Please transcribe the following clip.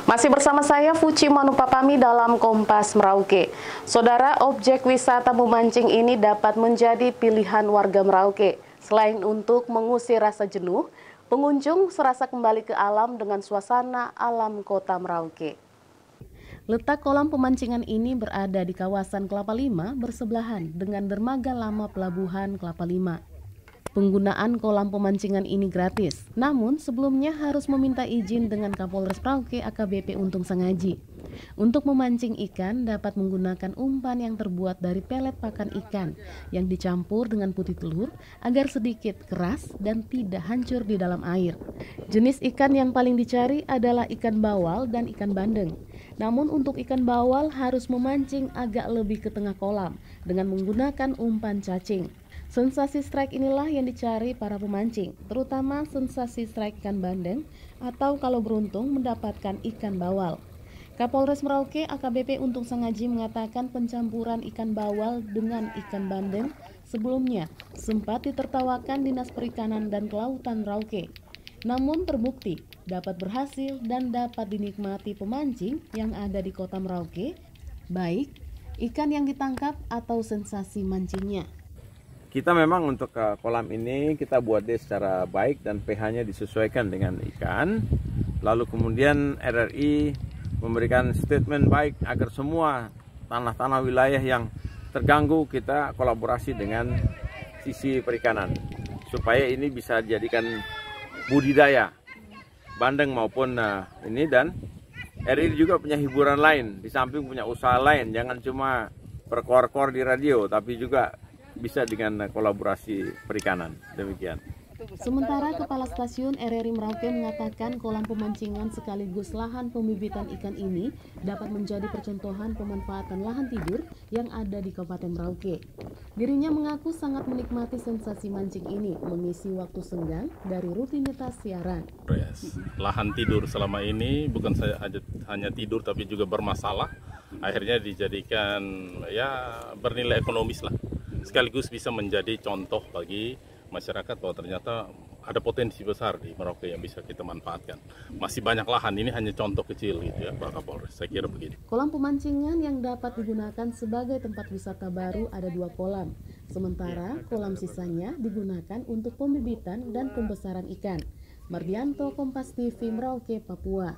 Masih bersama saya Fuci Manupapami dalam Kompas Merauke. Saudara, objek wisata memancing ini dapat menjadi pilihan warga Merauke. Selain untuk mengusir rasa jenuh, pengunjung serasa kembali ke alam dengan suasana alam kota Merauke. Letak kolam pemancingan ini berada di kawasan Kelapa Lima bersebelahan dengan dermaga lama pelabuhan Kelapa Lima. Penggunaan kolam pemancingan ini gratis, namun sebelumnya harus meminta izin dengan Kapolres Merauke AKBP Untung Sangaji. Untuk memancing ikan dapat menggunakan umpan yang terbuat dari pelet pakan ikan yang dicampur dengan putih telur agar sedikit keras dan tidak hancur di dalam air. Jenis ikan yang paling dicari adalah ikan bawal dan ikan bandeng. Namun untuk ikan bawal harus memancing agak lebih ke tengah kolam dengan menggunakan umpan cacing. Sensasi strike inilah yang dicari para pemancing, terutama sensasi strike ikan bandeng atau kalau beruntung mendapatkan ikan bawal. Kapolres Merauke AKBP Untung Sangaji mengatakan pencampuran ikan bawal dengan ikan bandeng sebelumnya sempat ditertawakan Dinas Perikanan dan Kelautan Merauke. Namun terbukti dapat berhasil dan dapat dinikmati pemancing yang ada di kota Merauke, baik ikan yang ditangkap atau sensasi mancingnya. Kita memang untuk kolam ini kita buat dia secara baik dan pH-nya disesuaikan dengan ikan. Lalu kemudian RRI memberikan statement baik agar semua tanah-tanah wilayah yang terganggu kita kolaborasi dengan sisi perikanan. Supaya ini bisa dijadikan budidaya bandeng maupun ini, dan RRI juga punya hiburan lain. Di samping punya usaha lain, jangan cuma berkor-kor di radio tapi juga bisa dengan kolaborasi perikanan. Demikian. Sementara Kepala Stasiun RRI Merauke mengatakan kolam pemancingan sekaligus lahan pembibitan ikan ini dapat menjadi percontohan pemanfaatan lahan tidur yang ada di Kabupaten Merauke. Dirinya mengaku sangat menikmati sensasi mancing ini, mengisi waktu senggang dari rutinitas siaran. Lahan tidur selama ini bukan saja hanya tidur tapi juga bermasalah. Akhirnya dijadikan ya bernilai ekonomis lah. Sekaligus bisa menjadi contoh bagi masyarakat bahwa ternyata ada potensi besar di Merauke yang bisa kita manfaatkan. Masih banyak lahan, ini hanya contoh kecil gitu ya Pak Kapolres, saya kira begitu. Kolam pemancingan yang dapat digunakan sebagai tempat wisata baru ada 2 kolam. Sementara kolam sisanya digunakan untuk pembibitan dan pembesaran ikan. Mardianto, Kompas TV, Merauke, Papua.